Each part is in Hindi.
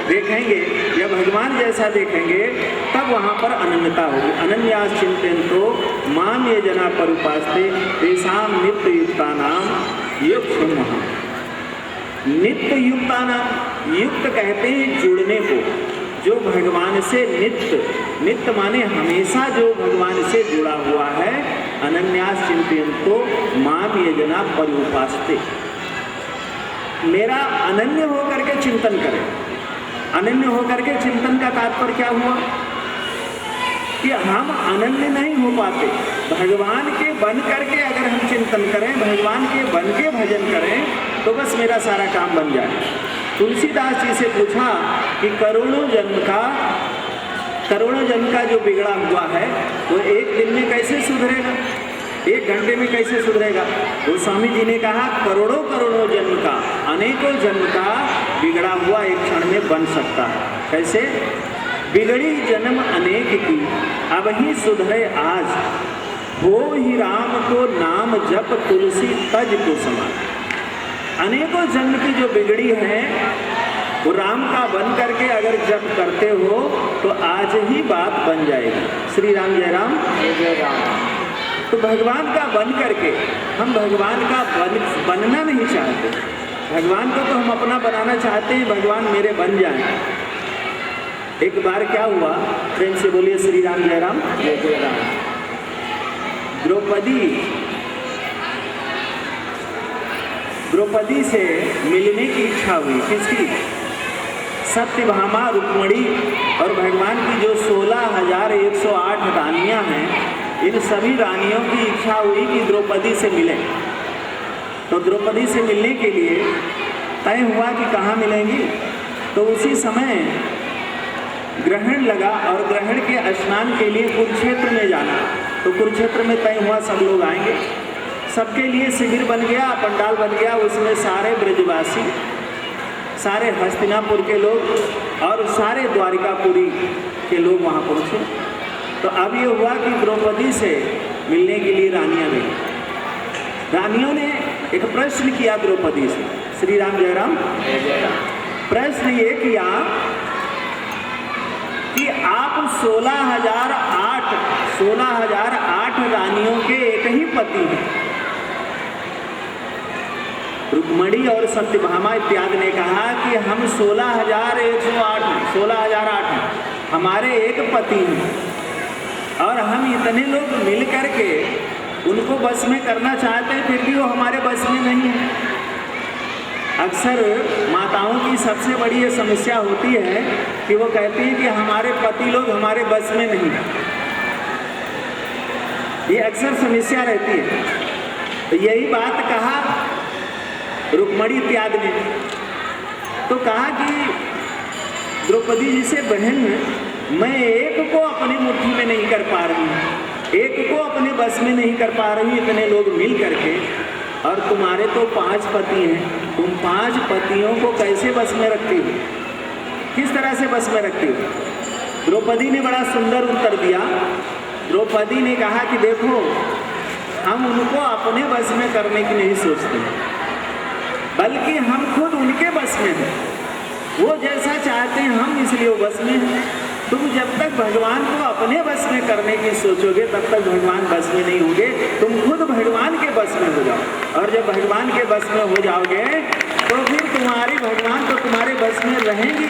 देखेंगे, जब भगवान जैसा देखेंगे तब वहाँ पर अनन्यता होगी। अनन्यास चिंतयन्तो माम ये जना परुपास्ते तेषां नित्य युक्तानाम युक्त। नित्य युक्तानाम, युक्त कहते हैं जुड़ने को, जो भगवान से नित्य माने हमेशा जो भगवान से जुड़ा हुआ है। अनन्यास चिंतयन्तो माम ये जना परुपास्ते, मेरा अनन्य होकर के चिंतन करें। अनन्य होकर के चिंतन का तात्पर्य क्या हुआ कि हम अनन्य नहीं हो पाते। भगवान के बन करके अगर हम चिंतन करें, भगवान के बन के भजन करें तो बस मेरा सारा काम बन जाए। तुलसीदास जी से पूछा कि करोड़ों जन्म का जो बिगड़ा हुआ है वो एक दिन में कैसे सुधरेगा, एक घंटे में कैसे सुधरेगा। तो स्वामी जी ने कहा करोड़ों जन्म का, अनेकों जन्म का बिगड़ा हुआ एक क्षण में बन सकता है। कैसे? बिगड़ी जन्म अनेक की अब ही सुधरे आज, हो ही राम को नाम जप तुलसी तज को समान। अनेकों जन्म की जो बिगड़ी है वो राम का बन करके अगर जप करते हो तो आज ही बात बन जाएगी। श्री राम जय राम जय राम। तो भगवान का बन करके, हम भगवान का बनना नहीं चाहते, भगवान को तो हम अपना बनाना चाहते हैं, भगवान मेरे बन जाएं। एक बार क्या हुआ, प्रेम से बोलिए श्री राम जय राम जय राम। द्रौपदी से मिलने की इच्छा हुई। किसकी? सत्यभामा, रुक्मिणी और भगवान की जो 16,108 रानियां हैं, इन सभी रानियों की इच्छा हुई कि द्रौपदी से मिलें। तो द्रौपदी से मिलने के लिए तय हुआ कि कहाँ मिलेंगी। तो उसी समय ग्रहण लगा और ग्रहण के स्नान के लिए कुरुक्षेत्र में जाना। तो कुरुक्षेत्र में तय हुआ सब लोग आएंगे, सबके लिए शिविर बन गया, पंडाल बन गया। उसमें सारे ब्रजवासी, सारे हस्तिनापुर के लोग और सारे द्वारिकापुरी के लोग वहाँ पहुँचे। तो अब ये हुआ कि द्रौपदी से मिलने के लिए रानियाँ गई। रानियों ने एक प्रश्न किया द्रौपदी से। श्री राम जय राम। प्रश्न ये किया कि आप 16,008 रानियों के एक ही पति हैं। रुक्मिणी और सत्यभामा इत्यादि ने कहा कि हम 16,008 हैं, हमारे एक पति हैं और हम इतने लोग मिल करके उनको बस में करना चाहते हैं, फिर भी वो हमारे बस में नहीं है। अक्सर माताओं की सबसे बड़ी ये समस्या होती है कि वो कहती हैं कि हमारे पति लोग हमारे बस में नहीं है। ये अक्सर समस्या रहती है। तो यही बात कहा रुक्मिणी इत्यादि ने। तो कहा कि द्रौपदी जी से, बहन मैं एक को अपनी मुट्ठी में नहीं कर पा रही हूँ, एक को अपने बस में नहीं कर पा रही हूँ, इतने लोग मिल करके, और तुम्हारे तो 5 पति हैं, तुम 5 पतियों को कैसे बस में रखती हो, किस तरह से बस में रखती हो। द्रौपदी ने बड़ा सुंदर उत्तर दिया। द्रौपदी ने कहा कि देखो, हम उनको अपने बस में करने की नहीं सोचते, बल्कि हम खुद उनके बस में हैं। वो जैसा चाहते हैं हम इसलिए वो बस में हैं। तुम जब तक भगवान को अपने बस में करने की सोचोगे तब तक भगवान बस में नहीं होंगे। तुम खुद भगवान के बस में हो जाओ, और जब भगवान के बस में हो जाओगे तो फिर भगवान तो तुम्हारे बस में रहेंगे।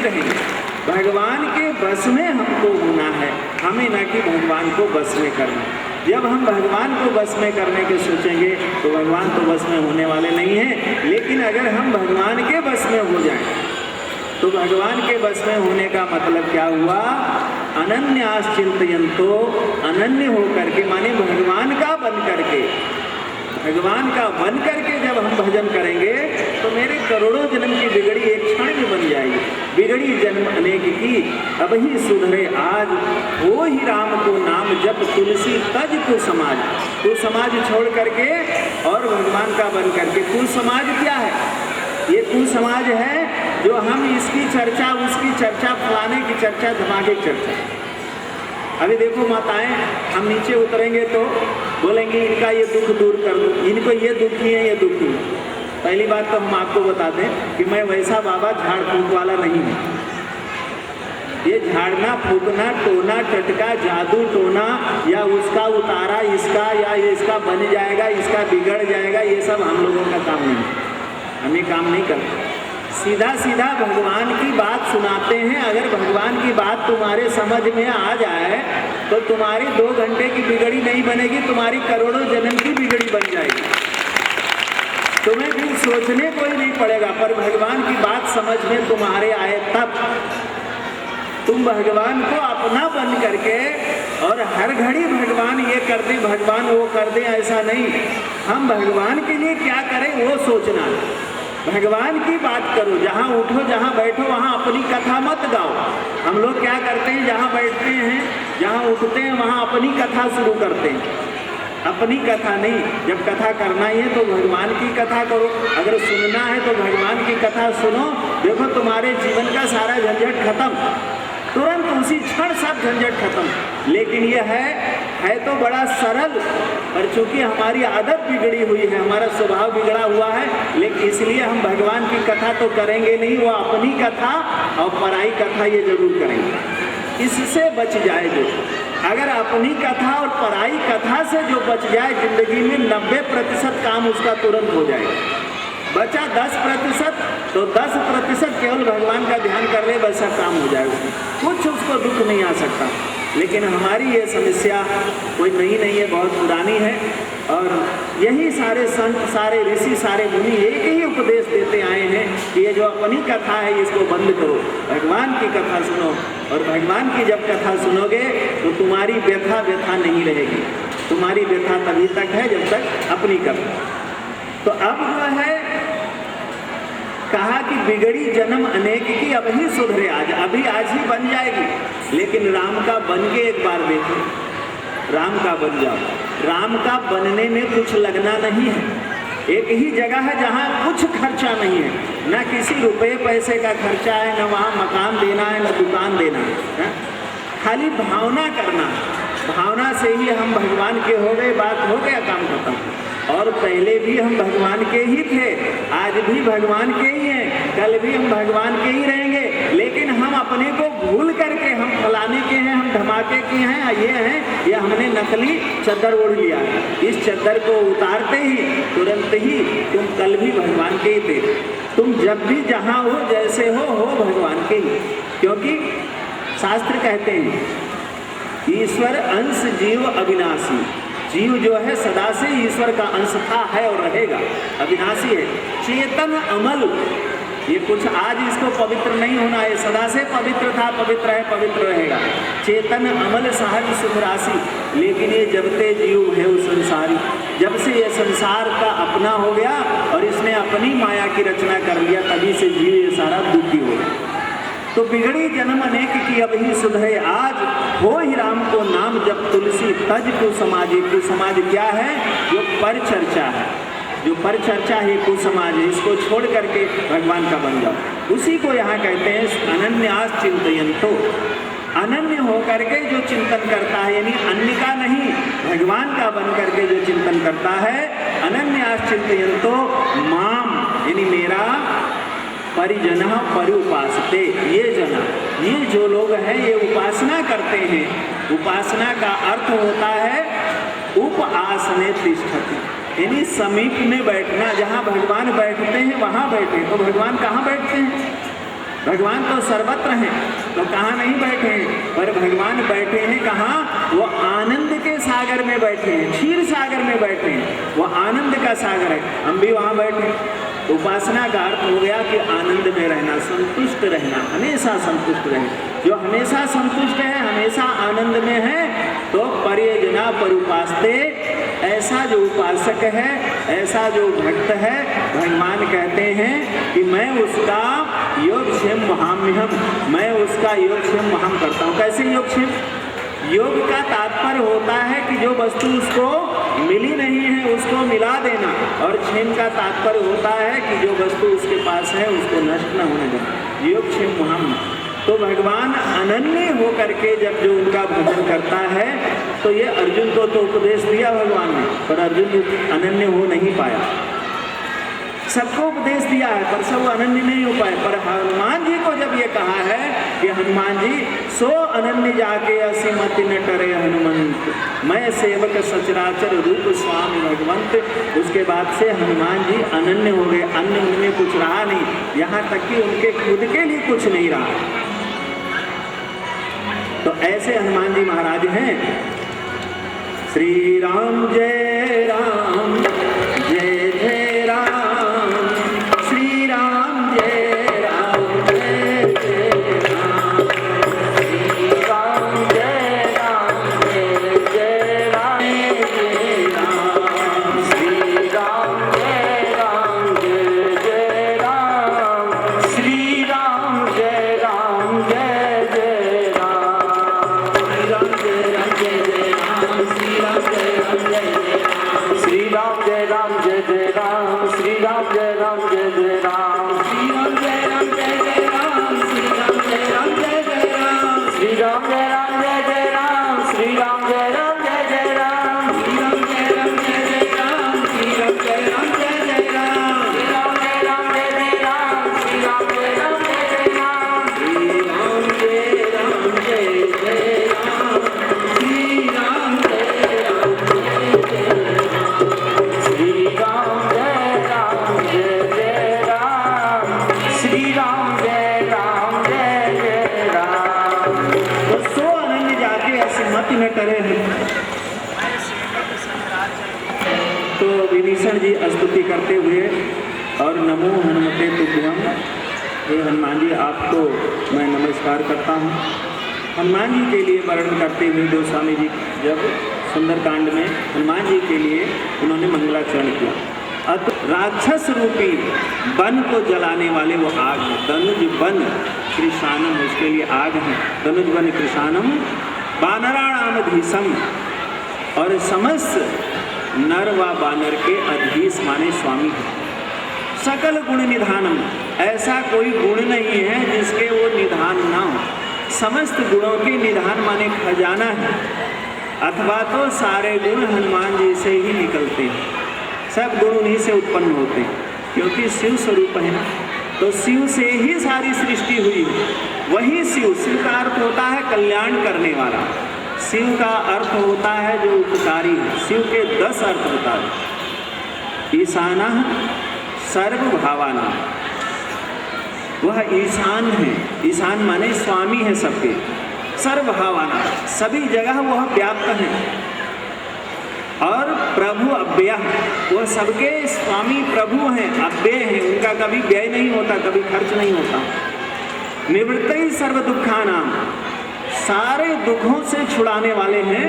भगवान के बस में हमको होना है, हमें न कि भगवान को बस में करना। जब हम भगवान को बस में करने के सोचेंगे तो भगवान तो बस में होने वाले नहीं हैं। लेकिन अगर हम भगवान के बस में हो जाएं तो भगवान के बस में होने का मतलब क्या हुआ? अनन्यास चिंतयन्तो, अनन्य हो करके माने भगवान का बन करके जब हम भजन करेंगे तो मेरे करोड़ों जन्म की बिगड़ी एक क्षण में बन जाएगी। बिगड़ी जन्म अनेक की अब ही सुधरे आज, हो ही राम को नाम जप तुलसी तज को समाज। तो समाज छोड़ करके और भगवान का बन करके। कुल समाज क्या है? ये कुल समाज है जो हम इसकी चर्चा, उसकी चर्चा, फलाने की चर्चा, धमाके की चर्चा। अभी देखो माताएं, हम नीचे उतरेंगे तो बोलेंगे इनका ये दुख दूर कर दो, इनको ये दुखी है, ये दुखी है। पहली बात तो हम आपको बता दें कि मैं वैसा बाबा झाड़ फूक वाला नहीं हूँ। ये झाड़ना फूकना, टोना टटका, जादू टोना, या उसका उतारा इसका, या इसका बन जाएगा, इसका बिगड़ जाएगा, ये सब हम लोगों का काम नहीं, हम ये काम नहीं करते। सीधा सीधा भगवान की बात सुनाते हैं। अगर भगवान की बात तुम्हारे समझ में आ जाए तो तुम्हारी 2 घंटे की बिगड़ी नहीं बनेगी, तुम्हारी करोड़ों जन्म की बिगड़ी बन जाएगी। तुम्हें भी सोचने को ही नहीं पड़ेगा। पर भगवान की बात समझ में तुम्हारे आए तब तुम भगवान को अपना बन करके, और हर घड़ी भगवान ये कर दे, भगवान वो कर दे, ऐसा नहीं। हम भगवान के लिए क्या करें वो सोचना। भगवान की बात करो, जहाँ उठो जहाँ बैठो वहाँ अपनी कथा मत गाओ। हम लोग क्या करते हैं, जहाँ बैठते हैं जहाँ उठते हैं वहाँ अपनी कथा शुरू करते हैं। अपनी कथा नहीं, जब कथा करना ही है तो भगवान की कथा करो। अगर सुनना है तो भगवान की कथा सुनो। देखो तुम्हारे जीवन का सारा झंझट खत्म, तुरंत उसी क्षण सब झंझट खत्म। लेकिन ये है तो बड़ा सरल, पर चूंकि हमारी आदत बिगड़ी हुई है, हमारा स्वभाव बिगड़ा हुआ है, लेकिन इसलिए हम भगवान की कथा तो करेंगे नहीं, वो अपनी कथा और पराई कथा ये जरूर करेंगे। इससे बच जाए जो, अगर अपनी कथा और पराई कथा से जो बच जाए, जिंदगी में 90% काम उसका तुरंत हो जाएगा। बचा 10%, तो 10% केवल भगवान का ध्यान कर ले, वैसा काम हो जाएगा, कुछ उसको दुख नहीं आ सकता। लेकिन हमारी ये समस्या कोई नई नहीं है, बहुत पुरानी है। और यही सारे संत, सारे ऋषि, सारे मुनि एक ही उपदेश देते आए हैं कि ये जो अपनी कथा है इसको बंद करो, भगवान की कथा सुनो। और भगवान की जब कथा सुनोगे तो तुम्हारी व्यथा नहीं रहेगी। तुम्हारी व्यथा तभी तक है जब तक अपनी कथा। तो अब जो है कहा कि बिगड़ी जन्म अनेक की, अब ही सुधरे आज, अभी आज ही बन जाएगी। लेकिन राम का बन के एक बार देखो, राम का बन जाओ। राम का बनने में कुछ लगना नहीं है। एक ही जगह है जहाँ कुछ खर्चा नहीं है, ना किसी रुपए पैसे का खर्चा है, ना वहाँ मकान देना है, ना दुकान देना है। खाली भावना करना, भावना से ही हम भगवान के हो गए, बात हो गया, काम खत्म। और पहले भी हम भगवान के ही थे, आज भी भगवान के ही हैं, कल भी हम भगवान के ही रहेंगे। लेकिन हम अपने को भूल करके हम फलाने के हैं, हम धमाके के हैं, ये हैं, ये हमने नकली चद्दर ओढ़ लिया। इस चद्दर को उतारते ही तुरंत ही तुम कल भी भगवान के ही थे। तुम जब भी जहाँ हो, जैसे हो भगवान के ही। क्योंकि शास्त्र कहते हैं ईश्वर अंश जीव अविनाशी। जीव जो है सदा से ईश्वर का अंश था, है और रहेगा, अविनाशी है। चेतन अमल, ये कुछ आज इसको पवित्र नहीं होना है, सदा से पवित्र था, पवित्र है, पवित्र रहेगा। चेतन अमल सहज सुख राशि। लेकिन ये जब ते जीव है उस संसारी, जब से ये संसार का अपना हो गया और इसने अपनी माया की रचना कर लिया, तभी से जीव ये सारा दुखी हो गया। तो बिगड़ी जन्म अनेक की, अब ही सुधरे आज, हो ही राम को नाम जब तुलसी तज कुसमाज। कुसमाज क्या है? जो पर चर्चा है, जो पर चर्चा है कुसमाज है, इसको छोड़ करके भगवान का बन जाओ। उसी को यहाँ कहते हैं अनन्यास चिंतयन्तो। अनन्य हो करके जो चिंतन करता है, यानी अन्य का नहीं, भगवान का बन करके जो चिंतन करता है, अनन्यास चिंतयन्तो माम, यानी मेरा, परिजन परुपासते, ये जना, ये जो लोग हैं ये उपासना करते हैं। उपासना का अर्थ होता है उपासने तिष्ठति, यानी समीप में बैठना। जहाँ भगवान बैठते हैं वहाँ बैठे। तो भगवान कहाँ बैठते हैं? भगवान तो सर्वत्र हैं, तो कहाँ नहीं बैठे हैं? पर भगवान बैठे हैं कहाँ? वो आनंद के सागर में बैठे हैं, क्षीर सागर में बैठे हैं। वो आनंद का सागर है, हम भी वहाँ बैठे हैं। उपासना का अर्थ हो गया कि आनंद में रहना, संतुष्ट रहना, हमेशा संतुष्ट रहे। जो हमेशा संतुष्ट है, हमेशा आनंद में है, तो परिजना परुपासते, ऐसा जो उपासक है, ऐसा जो भक्त है, भगवान कहते हैं कि मैं उसका योगक्षेम महाम्यहम, मैं उसका योगक्षेम महाम करता हूँ। कैसे योगक्षेम? योग का तात्पर्य होता है कि जो वस्तु उसको मिली नहीं है उसको मिला देना, और क्षेम का तात्पर्य होता है कि जो वस्तु उसके पास है उसको नष्ट न होने देना। योगक्षेम महाम। तो भगवान अनन्य हो करके जब जो उनका भजन करता है, तो ये अर्जुन को तो उपदेश दिया भगवान ने, पर अर्जुन अनन्य हो नहीं पाया। सबको उपदेश दिया है पर सब अनन्य नहीं हो पाए। पर हनुमान जी को जब ये कहा है कि हनुमान जी सो अनन्य जाके असीमत न टरे हनुमंत, मैं सेवक सचराचर रूप स्वामी भगवंत। उसके बाद से हनुमान जी अनन्य हो गए, अन्य उनमें कुछ रहा नहीं, यहाँ तक कि उनके खुद के लिए कुछ नहीं रहा। तो ऐसे हनुमान जी महाराज हैं। श्री राम जय राम जय जय राम, श्री राम जय राम जय जय राम, श्री राम जय राम जय जय राम जय राम, श्री राम जय राम जय जय राम, श्री राम जय राम जय जय राम, श्री राम जय राम जय जय राम, श्री राम जय राम जय जय राम, श्री राम जय राम जय जय राम, श्री राम जय राम जय जय राम, श्री राम जय राम जय जय राम, श्री राम जय राम जय जय राम, श्री राम जय राम जय जय राम, श्री राम जय राम जय जय राम, श्री राम जय राम जय जय राम, श्री राम जय राम जय जय राम, श्री राम जय राम जय जय राम, श्री राम जय राम जय जय राम, श्री राम जय राम जय जय राम, श्री राम जय राम जय जय राम, श्री राम जय राम जय जय राम, श्री राम जय राम जय जय राम। तो सो अनन्य जाके असीमति न करे हैं। तो विभीषण जी स्तुति करते हुए और नमो हनुमते तुभ्यम, हे हनुमान जी आपको मैं नमस्कार करता हूँ। हनुमान जी के लिए वर्णन करते हुए गोस्वामी जी जब सुंदरकांड में हनुमान जी के लिए उन्होंने मंगलाचरण किया। अत राक्षस रूपी वन को जलाने वाले वो आग है, धनुज वन कृषानम, उसके लिए आग है। धनुज वन कृषानम वानराणाम धीसम, और समस्त नर व वानर के अधीश माने स्वामी है। सकल गुण निधानम, ऐसा कोई गुण नहीं है जिसके वो निधान ना हो। समस्त गुणों के निधान माने खजाना है, अथवा तो सारे गुण हनुमान जी से ही निकलते हैं, सब गुण उन्हीं से उत्पन्न होते हैं, क्योंकि शिव स्वरूप है ना। तो शिव से ही सारी सृष्टि हुई है, वही शिव। शिव का अर्थ होता है कल्याण करने वाला, शिव का अर्थ होता है जो उपकारी है। शिव के 10 अर्थ होता है। ईशाना सर्वभावाना, वह ईशान है। ईशान माने स्वामी है सबके। सर्वभावाना, सभी जगह वह व्याप्त है। और प्रभु अव्यय, वह सबके स्वामी प्रभु हैं, अव्यय हैं, उनका कभी व्यय नहीं होता, कभी खर्च नहीं होता। निवृत्ति सर्व दुखानाम, सारे दुखों से छुड़ाने वाले हैं।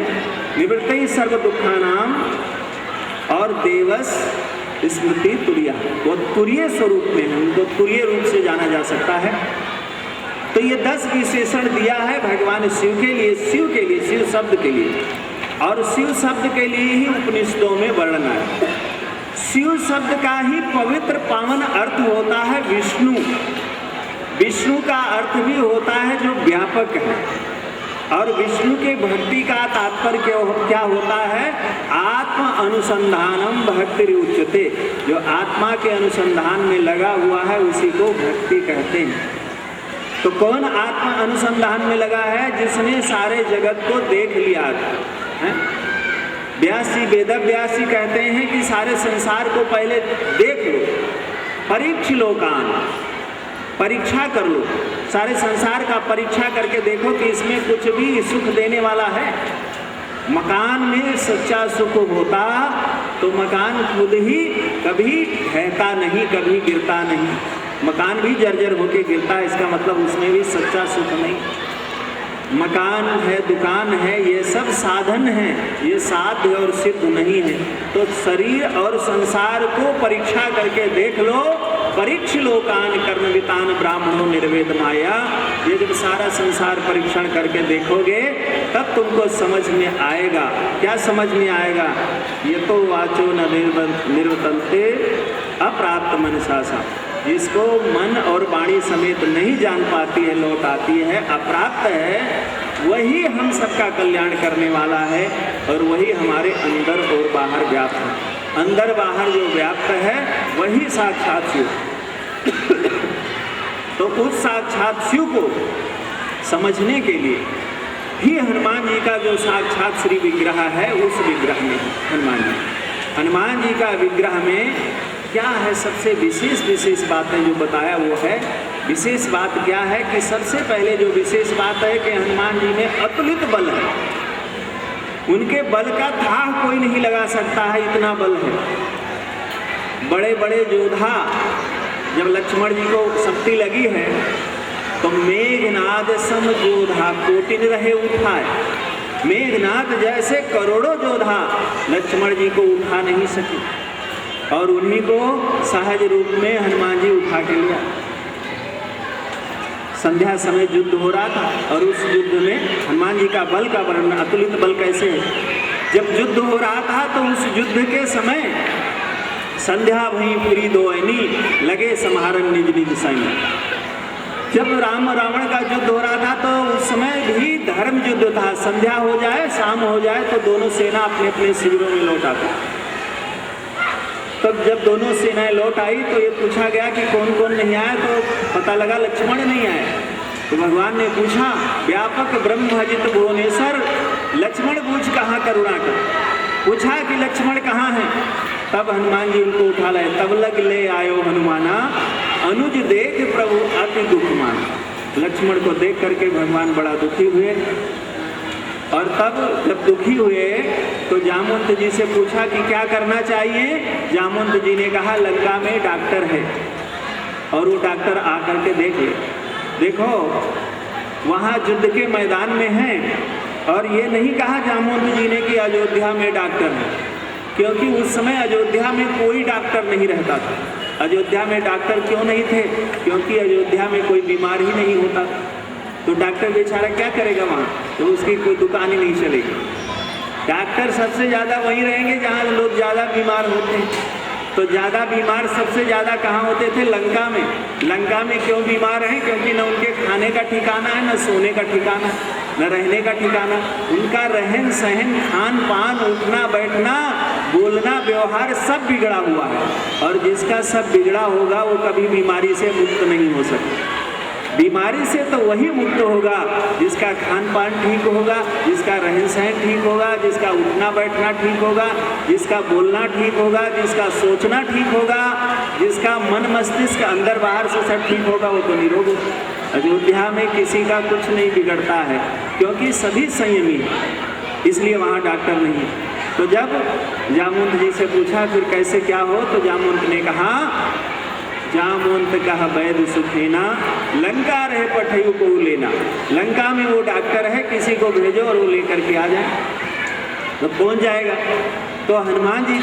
निवृत्ति सर्व दुखानाम, और देवस स्मृति तुर्या, वो तुरीय स्वरूप में है, उनको तुरीय रूप से जाना जा सकता है। तो ये 10 विशेषण दिया है भगवान शिव के लिए, शिव के लिए, शिव शब्द के लिए। और शिव शब्द के लिए ही उपनिषदों में वर्णन है। शिव शब्द का ही पवित्र पावन अर्थ होता है विष्णु। विष्णु का अर्थ भी होता है जो व्यापक है। और विष्णु के भक्ति का तात्पर्य क्या होता है? आत्म अनुसंधानम भक्ति उच्यते, जो आत्मा के अनुसंधान में लगा हुआ है उसी को भक्ति कहते हैं। तो कौन आत्मा अनुसंधान में लगा है? जिसने सारे जगत को देख लिया है। व्यासी, वेद व्यासी कहते हैं कि सारे संसार को पहले देख लो, परीक्ष लो कान, परीक्षा कर लो, सारे संसार का परीक्षा करके देखो कि इसमें कुछ भी सुख देने वाला है। मकान में सच्चा सुख होता तो मकान खुद ही कभी ढहता नहीं, कभी गिरता नहीं। मकान भी जर्जर होके गिरता है, इसका मतलब उसमें भी सच्चा सुख नहीं। मकान है, दुकान है, ये सब साधन हैं, ये साध्य और सिद्ध नहीं है। तो शरीर और संसार को परीक्षा करके देख लो, परीक्ष लोकान कर्मवितान ब्राह्मणों निर्वेद माया। ये जब सारा संसार परीक्षण करके देखोगे तब तुमको समझ में आएगा। क्या समझ में आएगा? ये तो वाचो न निर्वतन्ते अप्राप्त मनसासा, जिसको मन और वाणी समेत नहीं जान पाती है, लौट आती है, अप्राप्त है, वही हम सबका कल्याण करने वाला है और वही हमारे अंदर और बाहर व्याप्त है। अंदर बाहर जो व्याप्त है वही साक्षात शिव। तो उस साक्षात शिव को समझने के लिए ही हनुमान जी का जो साक्षात श्री विग्रह है, उस विग्रह में हनुमान जी का विग्रह में क्या है, सबसे विशेष बातें जो बताया वो है। विशेष बात क्या है कि सबसे पहले जो विशेष बात है कि हनुमान जी में अतुलित बल है। उनके बल का था कोई नहीं लगा सकता है, इतना बल है। बड़े बड़े योद्धा, जब लक्ष्मण जी को शक्ति लगी है तो मेघनाद सम योद्धा कोटिन रहे उठाए। मेघनाद जैसे करोड़ों योद्धा लक्ष्मण जी को उठा नहीं सके, और उन्हीं को सहज रूप में हनुमान जी उठा के लिया। संध्या समय युद्ध हो रहा था, और उस युद्ध में हनुमान जी का बल का वर्णन, अतुलित बल कैसे है। जब युद्ध हो रहा था तो उस युद्ध के समय संध्या भई पुरी दोयनी, लगे समारन निज निज सैन्य। जब राम रावण का युद्ध हो रहा था तो उस समय भी धर्म युद्ध था। संध्या हो जाए, शाम हो जाए तो दोनों सेना अपने अपने शिविरों में लौट आती। तब जब दोनों सेनाएं लौट आई तो ये पूछा गया कि कौन कौन नहीं आया, तो पता लगा लक्ष्मण नहीं आए। तो भगवान ने पूछा, व्यापक ब्रह्म भजित भुवनेश्वर, लक्ष्मण पूछ कहाँ करुणा कर। पूछा कि लक्ष्मण कहाँ है। तब हनुमान जी उनको उठा लाए। तब लग ले आयो हनुमाना, अनुज देख प्रभु अति दुख माना। लक्ष्मण को देख करके भगवान बड़ा दुखी हुए, और तब जब दुखी हुए तो जामवंत जी से पूछा कि क्या करना चाहिए। जामवंत जी ने कहा, लंका में डॉक्टर है, और वो डॉक्टर आकर के देख ले। देखो वहाँ युद्ध के मैदान में है, और ये नहीं कहा जामवंत जी ने कि अयोध्या में डॉक्टर है, क्योंकि उस समय अयोध्या में कोई डॉक्टर नहीं रहता था। अयोध्या में डॉक्टर क्यों नहीं थे, क्योंकि अयोध्या में कोई बीमार ही नहीं होता। तो डॉक्टर बेचारा क्या करेगा वहाँ, तो उसकी कोई दुकान ही नहीं चलेगी। डॉक्टर सबसे ज़्यादा वहीं रहेंगे जहाँ लोग ज़्यादा बीमार होते हैं। तो ज़्यादा बीमार सबसे ज़्यादा कहाँ होते थे, लंका में। लंका में क्यों बीमार हैं, क्योंकि न उनके खाने का ठिकाना है, न सोने का ठिकाना, न रहने का ठिकाना। उनका रहन सहन, खान पान, उठना बैठना, बोलना, व्यवहार सब बिगड़ा हुआ है। और जिसका सब बिगड़ा होगा वो कभी बीमारी से मुक्त नहीं हो सकता। बीमारी से तो वही मुक्त होगा जिसका खान पान ठीक होगा, जिसका रहन सहन ठीक होगा, जिसका उठना बैठना ठीक होगा, जिसका बोलना ठीक होगा, जिसका सोचना ठीक होगा, जिसका मन मस्तिष्क अंदर बाहर से सब ठीक होगा, वो तो निरोग होगा। अयोध्या में किसी का कुछ नहीं बिगड़ता है, क्योंकि सभी संयमी हैं, इसलिए वहाँ डॉक्टर नहीं है। तो जब जामवंत जी से पूछा फिर कैसे क्या हो, तो जामवंत ने कहा, जामवंत कहा वैद्य सुखेना, लंका रहे पठयु को लेना। लंका में वो डॉक्टर है, किसी को भेजो और वो लेकर के आ जाए, तो पहुंच जाएगा। तो हनुमान जी